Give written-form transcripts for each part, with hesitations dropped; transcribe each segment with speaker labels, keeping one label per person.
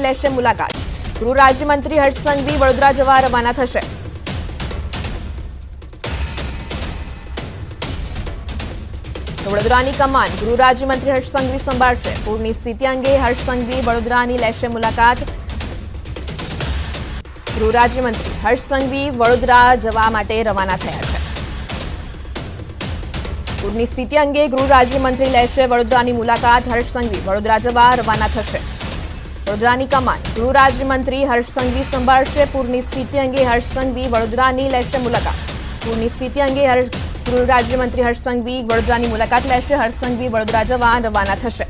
Speaker 1: લેશે મુલાકાત। ગૃહ રાજ્યમંત્રી હર્ષ સંઘવી વડોદરા જવા રવાના થશે। વડોદરાની કમાન ગૃહ રાજ્યમંત્રી હર્ષ સંઘવી સંભાળશે। પૂરની સ્થિતિ અંગે હર્ષ સંઘવી વડોદરાની લેશે મુલાકાત। ગૃહ રાજ્યમંત્રી હર્ષ સંઘવી વડોદરા જવા માટે રવાના થયા છે। પૂરની સ્થિતિ અંગે ગૃહ રાજ્યમંત્રી લેશે વડોદરાની મુલાકાત। હર્ષ સંઘવી વડોદરા જવા રવાના થશે। વડોદરાની કમાન ગૃહ રાજ્યમંત્રી હર્ષ સંઘવી સંભાળશે। પૂરની સ્થિતિ અંગે હર્ષ સંઘવી વડોદરાની લેશે મુલાકાત। પૂરની સ્થિતિ અંગે ગૃહ રાજ્યમંત્રી હર્ષ સંઘવી વડોદરાની મુલાકાત લેશે। હર્ષ સંઘવી વડોદરા જવા રવાના થશે।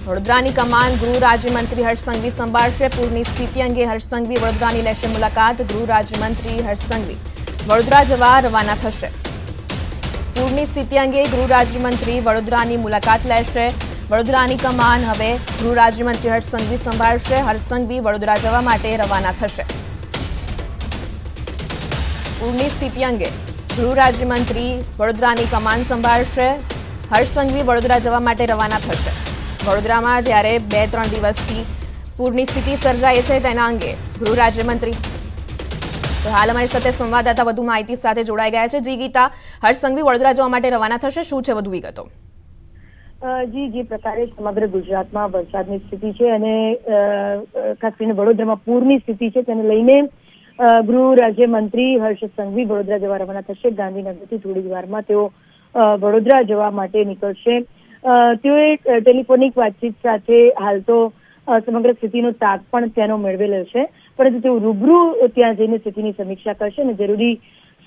Speaker 1: વડોદરાની કમાન ગૃહ રાજ્યમંત્રી હર્ષ સંઘવી સંભાળશે। પૂરની સ્થિતિ અંગે હર્ષ સંઘવી વડોદરાની લેશે મુલાકાત। ગૃહ રાજ્યમંત્રી હર્ષ સંઘવી વડોદરા જવા રવાના થશે। પૂરની સ્થિતિ અંગે ગૃહ રાજ્યમંત્રી વડોદરાની મુલાકાત લેશે। વડોદરાની કમાન હવે ગૃહ રાજ્યમંત્રી હર્ષ સંઘવી સંભાળશે। હર્ષ સંઘવી વડોદરા જવા માટે રવાના થશે। પૂરની સ્થિતિ અંગે ગૃહ રાજ્યમંત્રી વડોદરાની કમાન સંભાળશે। હર્ષ સંઘવી વડોદરા જવા માટે રવાના થશે। વડોદરામાં જ્યારે 2-3 દિવસથી પૂરની સ્થિતિ સર્જાઈ છે તેના અંગે ગૃહ રાજ્યમંત્રી તો હાલ અમારી સાથે સંવાદદાતા વધુ માહિતી સાથે જોડાઈ ગયા છે। જી ગીતા, હર્ષ સંઘવી વડોદરા જવા માટે રવાના થશે, શું છે વધુ વિગતો?
Speaker 2: જી જે પ્રકારે સમગ્ર ગુજરાતમાં વરસાદની સ્થિતિ છે અને ખાસ કરીને વડોદરામાં પૂરની સ્થિતિ છે તેને લઈને ગૃહ રાજ્યમંત્રી હર્ષ સંઘવી વડોદરા જવા રવાના થશે। ગાંધીનગરથી થોડી જ વારમાં તેઓ વડોદરા જવા માટે નીકળશે। તેઓએ ટેલિફોનિક વાતચીત સાથે હાલ તો સમગ્ર સ્થિતિનો તાગ પણ ત્યાંનો મેળવેલો છે, પરંતુ તેઓ રૂબરૂ ત્યાં જઈને સ્થિતિની સમીક્ષા કરશે અને જરૂરી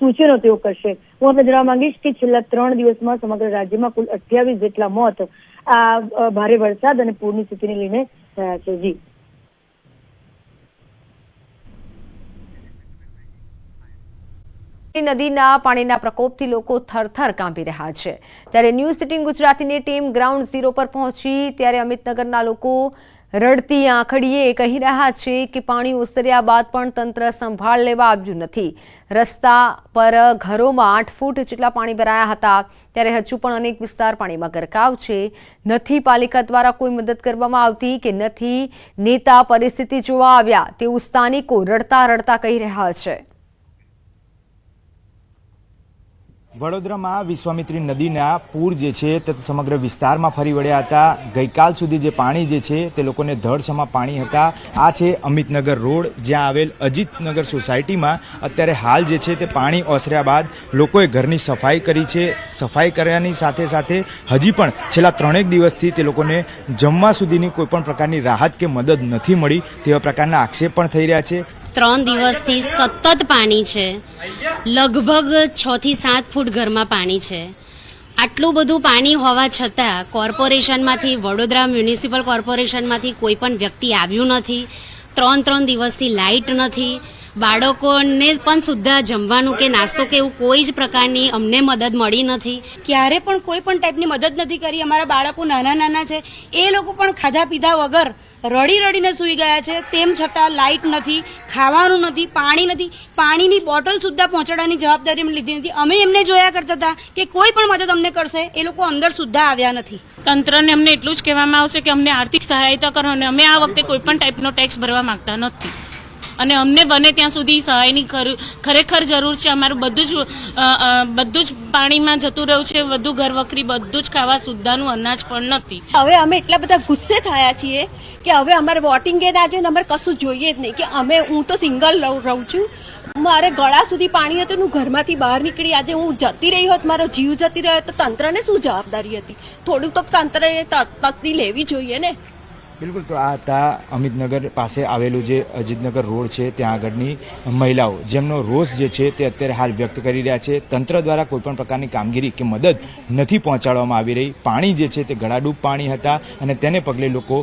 Speaker 2: સૂચનો તેઓ કરશે। હું આપને જણાવવા માંગીશ કે છેલ્લા 3 દિવસમાં સમગ્ર રાજ્યમાં કુલ 28 જેટલા મોત આ ભારે વરસાદ અને પૂરની સ્થિતિને લઈને થયા છે। જી
Speaker 3: નદીના પાણીના પ્રકોપથી લોકો થરથર કાંપી રહ્યા છે। ત્યારે ન્યૂઝ 18 ગુજરાતીની ટીમ ગ્રાઉન્ડ ઝીરો પર પહોંચી ત્યારે અમિતનગરના લોકો રડતી આંખડીએ કહી રહ્યા છે કે પાણી ઓસર્યા બાદ પણ તંત્ર સંભાળ લેવા આવ્યું નથી। રસ્તા પર ઘરોમાં 8 ફૂટ જેટલા પાણી ભરાયા હતા, ત્યારે હજુ પણ અનેક વિસ્તાર પાણીમાં ગરકાવ છે। નથી પાલિકા દ્વારા કોઈ મદદ કરવામાં આવતી કે નથી નેતા પરિસ્થિતિ જોવા આવ્યા તેવું સ્થાનિકો રડતા રડતા કહી રહ્યા છે।
Speaker 4: વડોદરામાં વિશ્વામિત્રી નદીના પૂર જે છે તે સમગ્ર વિસ્તારમાં ફરી વળ્યા હતા। ગઈકાલ સુધી જે પાણી જે છે તે લોકોને ધડસમાં પાણી હતા। આ છે અમિતનગર રોડ, જ્યાં આવેલ અજીતનગર સોસાયટીમાં અત્યારે હાલ જે છે તે પાણી ઓસર્યા બાદ લોકોએ ઘરની સફાઈ કરી છે। સફાઈ કર્યાની સાથે સાથે હજી પણ છેલ્લા 3 દિવસથી તે લોકોને જમવા સુધીની કોઈ પણ પ્રકારની રાહત કે મદદ નથી મળી તેવા પ્રકારના આક્ષેપ પણ થઈ રહ્યા છે।
Speaker 5: 3 દિવસથી સતત પાણી છે, લગભગ 6 થી 7 ફૂટ ઘરમાં પાણી છે। આટલું બધું પાણી હોવા છતાં કોર્પોરેશનમાંથી, વડોદરા મ્યુનિસિપલ કોર્પોરેશનમાંથી કોઈ પણ વ્યક્તિ આવ્યું નથી। 3 દિવસથી લાઇટ નથી, બાળકોને પણ સુદ્ધા જમવાનું કે નાસ્તો કે એવું કોઈ જ પ્રકારની અમને મદદ મળી નથી।
Speaker 6: ક્યારે પણ કોઈ પણ ટાઈપની મદદ નથી કરી। અમારા બાળકો નાના નાના છે, એ લોકો પણ ખાધા પીધા વગર રડી રડીને સૂઈ ગયા છે। તેમ છતાં લાઇટ નથી, ખાવાનું નથી, પાણી નથી, પાણીની બોટલ સુદ્ધા પહોંચાડવાની જવાબદારી અમે લીધી નથી। અમે એમને જોયા કરતા હતા કે કોઈ પણ મદદ અમને કરશે, એ લોકો અંદર સુદ્ધા આવ્યા નથી।
Speaker 7: તંત્રને અમને એટલું જ કહેવામાં આવશે કે અમને આર્થિક સહાયતા કરો, અને અમે આ વખતે કોઈ પણ ટાઈપનો ટેક્સ ભરવા માંગતા નથી અને અમને બને ત્યાં સુધી સહાયની ખરેખર જરૂર છે। અમારું બધું જ પાણીમાં જતું રહ્યું છે, બધું ઘર વખરી, બધું જ ખાવા સુદ્ધાનું અનાજ પણ નથી।
Speaker 8: હવે અમે એટલા બધા ગુસ્સે થયા છીએ કે હવે અમારે વોટિંગ એ ના જોઈએ, અમારે કશું જોઈએ જ નહીં કે હું તો સિંગલ રહું છું, મારે ગળા સુધી પાણી હતું, હું ઘરમાંથી બહાર નીકળી આજે હું જતી રહી હોત, મારો જીવ જતી રહ્યો તો તંત્રને શું જવાબદારી હતી? થોડુંક તો તંત્રએ તકની લેવી જોઈએ ને।
Speaker 4: બિલકુલ, તો આ હતા અમિતનગર પાસે આવેલું જે અજીતનગર રોડ છે ત્યાં આગળની મહિલાઓ, જેમનો રોષ જે છે તે અત્યારે હાલ વ્યક્ત કરી રહ્યા છે। તંત્ર દ્વારા કોઈપણ પ્રકારની કામગીરી કે મદદ નથી પહોંચાડવામાં આવી રહી। પાણી જે છે તે ગળાડૂબ પાણી હતા અને તેને પગલે લોકો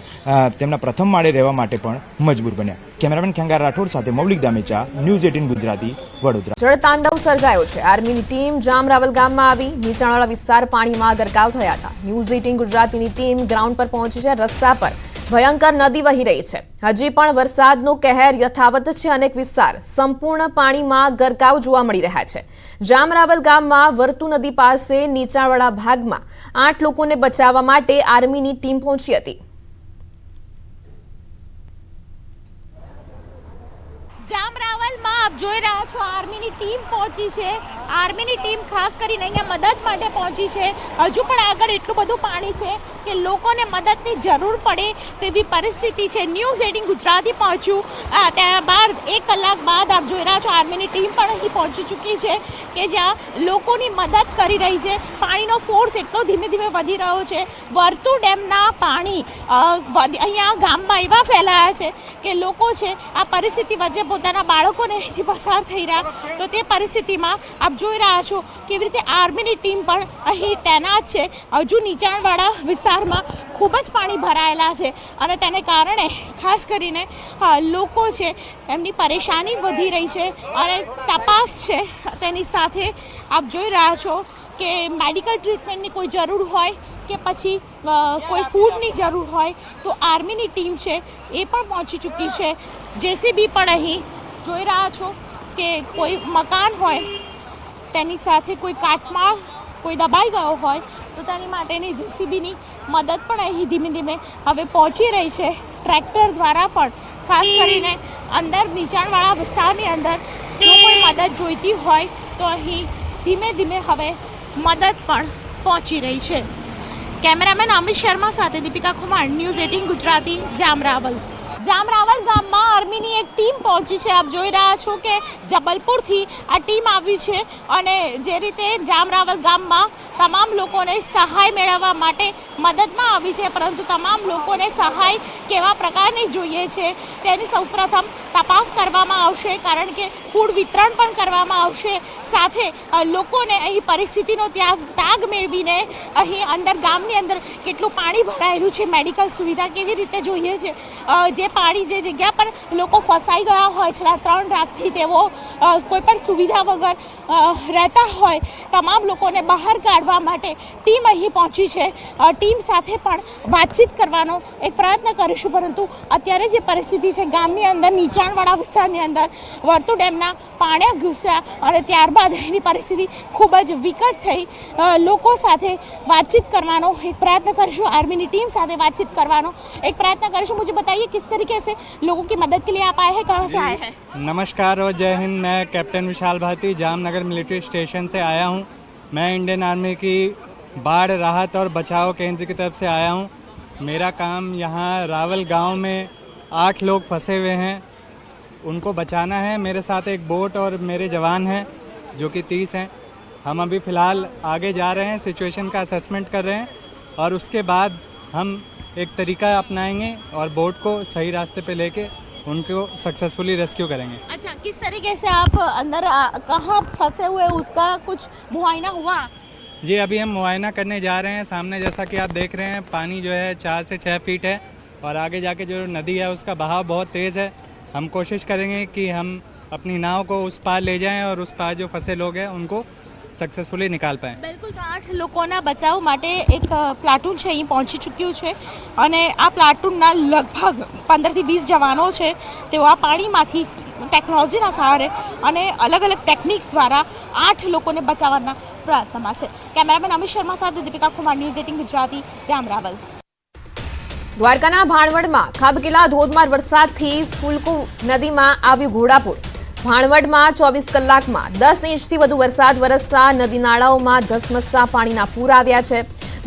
Speaker 4: તેમના પ્રથમ માળે રહેવા માટે પણ મજબૂર બન્યા। કેમેરામેન ખેંગાર રાઠોડ સાથે મૌલિક દામેચા, ન્યૂઝ 18 ગુજરાતી, વડોદરા।
Speaker 1: જળતાંડવ સર્જાયો છે। આર્મીની ટીમ જામરાવલ ગામમાં આવી, નીચાણવાળા વિસ્તાર પાણીમાં ગરકાવ થયા હતા। ન્યૂઝ 18 ગુજરાતીની ટીમ ગ્રાઉન્ડ પર પહોંચી છે। રસ્તા પર ભયંકર નદી વહી રહી છે. હજી પણ વરસાદનો કહેર યથાવત છે. અનેક વિસ્તાર સંપૂર્ણ પાણીમાં ગરકાવ જોવા મળી રહ્યા છે. જામરાવલ ગામમાં વર્તુ નદી પાસે નીચાણવાળા ભાગમાં 8 લોકોને બચાવવા માટે આર્મીની ટીમ પહોંચી હતી.
Speaker 9: જામરાવલમાં આપ જોઈ રહ્યા છો આર્મીની ટીમ પહોંચી છે. આર્મીની ટીમ ખાસ કરીને અહીંયા મદદ માટે પહોંચી છે. હજુ પણ આગળ એટલું બધું પાણી છે કે લોકોને મદદની જરૂર પડે તેવી પરિસ્થિતિ છે. ન્યૂઝ 18 ગુજરાતી પહોંચ્યું. ત્યાં બાદ 1 કલાક બાદ આપ જોઈ રહ્યા છો આર્મીની ટીમ પણ અહીં પહોંચી ચૂકી છે કે જ્યાં લોકોની મદદ કરી રહી છે. પાણીનો ફોર્સ એટલો ધીમે ધીમે વધી રહ્યો છે. વર્તુ ડેમના પાણી અહીંયા ગામમાં એવા ફેલાયા છે કે લોકો છે આ પરિસ્થિતિ વચ્ચે પોતાના બાળકોને અહીંથી પસાર થઈ રહ્યા. તો તે પરિસ્થિતિમાં આપ જોઈ રહ્યા છો કેવી રીતે આર્મીની ટીમ પણ અહીં તૈનાત છે. હજુ નીચાણવાળા વિસ્તારમાં ખૂબ જ પાણી ભરાયેલા છે અને તેને કારણે ખાસ કરીને લોકો છે એમની પરેશાની વધી રહી છે અને તપાસ છે તેની સાથે આપ જોઈ રહ્યા છો કે મેડિકલ ટ્રીટમેન્ટની કોઈ જરૂર હોય કે પછી કોઈ ફૂડની જરૂર હોય તો આર્મીની ટીમ છે એ પણ પહોંચી ચૂકી છે. જેસીબી પણ અહીં જોઈ રહ્યા છો કે કોઈ મકાન હોય તેની સાથે કોઈ કાટમાળ કોઈ દબાઈ ગયો હોય તો તેની માટેની જેસીબીની મદદ પણ અહીં ધીમે ધીમે હવે પહોંચી રહી છે. ટ્રેક્ટર દ્વારા પણ ખાસ કરીને અંદર નીચાણવાળા વિસ્તારની અંદર જો કોઈ મદદ જોઈતી હોય તો અહીં ધીમે ધીમે હવે મદદ પણ પહોંચી રહી છે. કેમેરામેન અમિત શર્મા સાથે દીપિકા કુમાર, ન્યૂઝ 18 ગુજરાતી, જામરાવલ. જામરાવલ ગામમાં આર્મીની એક ટીમ પહોંચી છે. આપ જોઈ રહ્યા છો કે જબલપુરથી આ ટીમ આવી છે અને જે રીતે જામરાવલ ગામમાં તમામ લોકોને સહાય મેળવવા માટે મદદમાં આવી છે, પરંતુ તમામ લોકોને સહાય કેવા પ્રકારની જોઈએ છે તેની સૌપ્રથમ તપાસ કરવામાં આવશે, કારણ કે ફૂડ વિતરણ પણ કરવામાં આવશે. સાથે લોકોને અહીં પરિસ્થિતિનો તાગ મેળવીને અહીં અંદર ગામની અંદર કેટલું પાણી ભરાયેલું છે, મેડિકલ સુવિધા કેવી રીતે જોઈએ છે, જે પાણી જે જગ્યા પર લોકો ફસાઈ ગયા હોય છેલ્લા 3 રાતથી તેઓ કોઈ પણ સુવિધા વગર રહેતા હોય તમામ લોકોને બહાર કાઢવા માટે ટીમ અહીં પહોંચી છે. ટીમ સાથે પણ વાતચીત કરવાનો એક પ્રયત્ન કરીશું, પરંતુ અત્યારે જે પરિસ્થિતિ છે ગામની અંદર નીચાણવાળા વિસ્તારની અંદર વર્તુ ડેમના પાણી ઘૂસ્યા અને ત્યારબાદ એની પરિસ્થિતિ ખૂબ જ વિકટ થઈ. લોકો સાથે વાતચીત કરવાનો એક પ્રયત્ન કરીશું, આर्मी टीम साथ बातचीत करवानो एक प्रयत्न करें. मुझे बताइए किस तरीके से लोगों की मदद के लिए आप आए हैं, कहाँ से आए हैं?
Speaker 10: नमस्कार और जय हिंद. मैं कैप्टन विशाल भारती जामनगर मिलिट्री स्टेशन से आया हूँ. मैं इंडियन आर्मी की बाढ़ राहत और बचाव केंद्र की तरफ से आया हूँ. मेरा काम यहाँ रावल गांव में 8 लोग फंसे हुए हैं, उनको बचाना है. मेरे साथ एक बोट और मेरे जवान हैं जो कि 30 हैं. हम अभी फ़िलहाल आगे जा रहे हैं, सिचुएशन का असेसमेंट कर रहे हैं और उसके बाद हम एक तरीका अपनाएंगे और बोट को सही रास्ते पे लेके उनको सक्सेसफुली रेस्क्यू करेंगे.
Speaker 9: अच्छा, किस तरीके से आप अंदर कहाँ फंसे हुए उसका कुछ मुआयना हुआ?
Speaker 10: जी, अभी हम मुआयना करने जा रहे हैं. सामने जैसा कि आप देख रहे हैं पानी जो है 4 से 6 फीट है और आगे जाके जो नदी है उसका बहाव बहुत तेज़ है. हम कोशिश करेंगे कि हम अपनी नाव को उस पार ले जाएं और उस पार जो फंसे लोग हैं उनको सक्सेसफुली निकाल पाए.
Speaker 9: बिल्कुल, तो 8 લોકોના બચાવ માટે એક પ્લાટૂન છે અહીં પહોંચી ચૂક્યું છે અને આ પ્લાટૂનના લગભગ 15 થી 20 જવાનો છે. તેઓ આ પાણીમાંથી ટેકનોલોજીના સહારે અને અલગ અલગ ટેકનિક દ્વારા 8 લોકોને બચાવવાના પ્રયત્નમાં છે. કેમેરામેન અમિત શર્મા સાથે દીપિકા કુમાર, ન્યૂઝ 18 ગુજરાતી, જામરાવલ.
Speaker 1: દ્વારકાના ભાણવડમાં ખાબકેલા ધોધમાર વરસાદથી ફુલકુ નદીમાં આવ્યું ઘોડાપૂર. ભાણવડમાં 24 કલાકમાં 10 ઇંચથી વધુ વરસાદ વરસતા નદી નાળાઓમાં ધસમસતા પાણીના પૂર આવ્યા છે.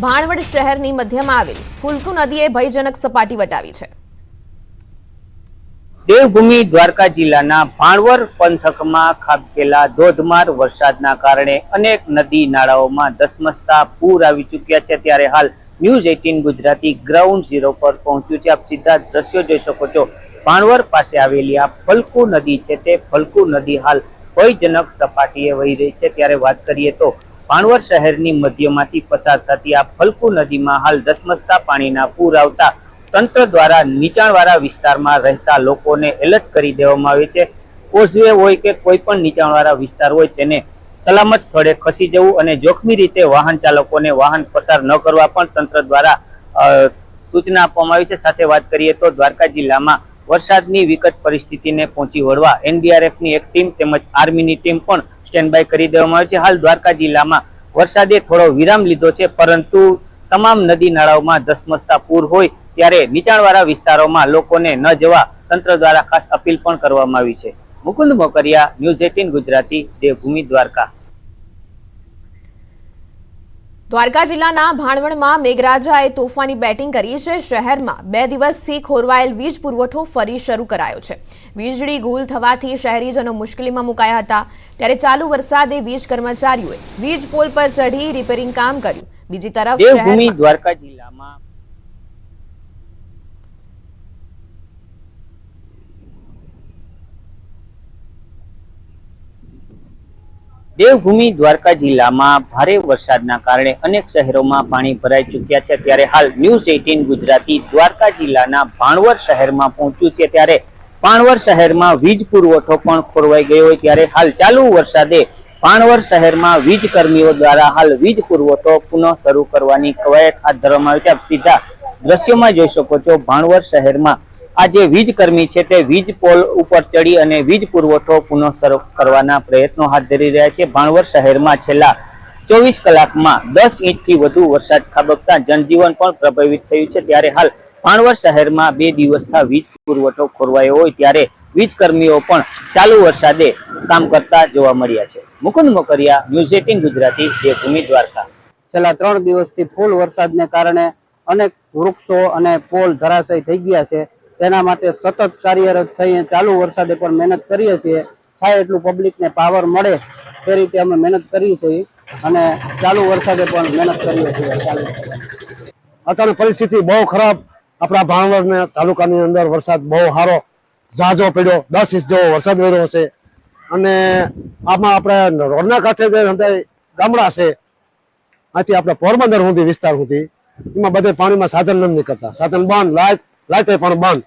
Speaker 1: ભાણવડ શહેરની મધ્યમાં આવેલી ફુલકુ નદીએ ભયજનક સપાટી વટાવી છે.
Speaker 11: દેવભૂમિ દ્વારકા જિલ્લાના ભાણવડ પંથકમાં ખાબકેલા ધોધમાર વરસાદના કારણે અનેક નદી નાળાઓમાં ધસમસતા પૂર આવી ચૂક્યા છે. ત્યારે હાલ ન્યૂઝ 18 ગુજરાતી ગ્રાઉન્ડ ઝીરો પર પહોંચ્યું છે. આપ સીધા દ્રશ્યો જોઈ શકો છો. ભાણવડ પાસે આવેલી આ ફલકુ નદી છે તે ફલકુ નદી હાલ ભયજનક સપાટીએ વહી રહી છે. ત્યારે વાત કરીએ તો ભાણવડ શહેરની મધ્યમાંથી પસાર થતી આ ફલકુ નદીમાં હાલ ધસમસતા પાણીના પૂર આવતા તંત્ર દ્વારા નીચાણવાળા વિસ્તારમાં રહેતા લોકોને એલર્ટ કરી દેવામાં આવે છે. કોઝવે હોય કે કોઈ પણ નીચાણવાળા વિસ્તાર હોય તેને સલામત સ્થળે ખસી જવું અને જોખમી રીતે વાહન ચાલકોને વાહન પસાર ન કરવા પણ તંત્ર દ્વારા સૂચના આપવામાં આવી છે। સાથે વાત કરીએ તો દ્વારકા જિલ્લામાં વરસાદની વિકટ પરિસ્થિતિને પહોંચી વળવા એનડીઆરએફની એક ટીમ તેમજ આર્મીની ટીમ પણ સ્ટેન્ડ બાય કરી દેવામાં આવી છે। હાલ દ્વારકા જિલ્લામાં વરસાદે થોડો વિરામ લીધો છે, પરંતુ તમામ નદી નાળાઓમાં ધસમસતા પૂર હોય ત્યારે નીચાણવાળા વિસ્તારોમાં લોકોને ન જવા તંત્ર દ્વારા ખાસ અપીલ પણ કરવામાં આવી છે। મુકુંદ મોકરિયા, ન્યૂઝ 18 ગુજરાતી, દેવભૂમિ, દ્વારકા।
Speaker 1: દ્વારકા જિલ્લાના ભાણવડમાં મેઘરાજાએ તોફાની બેટિંગ કરી છે। શહેરમાં 2 દિવસથી ખોરવાયેલ વીજ પુરવઠો ફરી શરૂ કરાયો છે। વીજળી ગુલ થવાથી શહેરીજનો મુશ્કેલીમાં મુકાયા હતા, ત્યારે ચાલુ વરસાદે વીજ કર્મચારીઓએ વીજ પોલ પર ચઢી રિપેરિંગ કામ કર્યું। બીજી તરફ
Speaker 11: દેવભૂમિ દ્વારકા જિલ્લામાં દેવભૂમિ દ્વારકા જિલ્લામાં ભારે વરસાદના કારણે અનેક શહેરોમાં પાણી ભરાઈ ચૂક્યા છે। ત્યારે હાલ ન્યૂઝ 18 ગુજરાતી દ્વારકા જિલ્લાના ભાણવડ શહેરમાં પહોંચ્યું છે, ત્યારે ભાણવડ શહેરમાં વીજ પુરવઠો પણ ખોરવાઈ ગયો હોય ત્યારે હાલ ચાલુ વરસાદે ભાણવડ શહેરમાં વીજ કર્મીઓ દ્વારા હાલ વીજ પુરવઠો પુનઃ શરૂ કરવાની કવાયત હાથ ધરવામાં આવી છે। આપ સીધા દ્રશ્યોમાં જોઈ શકો છો, ભાણવડ શહેરમાં આ જે વીજ કર્મી છે તે વીજ પોલ ઉપર ચડી અને વીજ પુરવઠો પુનઃ શરૂ કરવાના પ્રયત્નો હાથ ધરી રહ્યા છે। ભાણવડ શહેરમાં છેલ્લા 24 કલાકમાં 10 ઇંચથી વધુ વરસાદ ખાબકતા જનજીવન પણ પ્રભાવિત થયું છે। ત્યારે હાલ ભાણવડ શહેરમાં 2 દિવસથી વીજ પુરવઠો ખોરવાયો હોય ત્યારે વીજ કર્મીઓ પણ ચાલુ વરસાદે કામ કરતા જોવા મળ્યા છે। મુકુંદ મોકરિયા, ન્યૂઝ 18 ગુજરાતી, દેવભૂમિ, દ્વારકા।
Speaker 12: છેલ્લા 3 દિવસથી ફૂલ વરસાદને કારણે અનેક વૃક્ષો અને પોલ ધરાશયી થઈ ગયા છે। તેના માટે સતત કાર્યરત થઈ ચાલુ વરસાદે પણ મહેનત કરીએ છીએ। થાય એટલું પબ્લિકને પાવર મળે તે રીતે અમે મહેનત કરીએ છીએ અને ચાલુ વરસાદે પણ મહેનત કરીએ છીએ।
Speaker 13: અત્યારની પરિસ્થિતિ બહુ ખરાબ। આપણા ભાણવડ તાલુકાની અંદર વરસાદ બહુ સારો ઝાઝો પડ્યો, 10 ઇંચ જેવો વરસાદ પડ્યો છે અને આમાં આપણે રોડના કાંઠે જે ગામડા છે આથી આપણે પોરબંદર સુધી વિસ્તાર સુધી એમાં બધે પાણીમાં સાધન નથી નીકળતા, સાધન બંધ, લાઇટે પણ બંધ।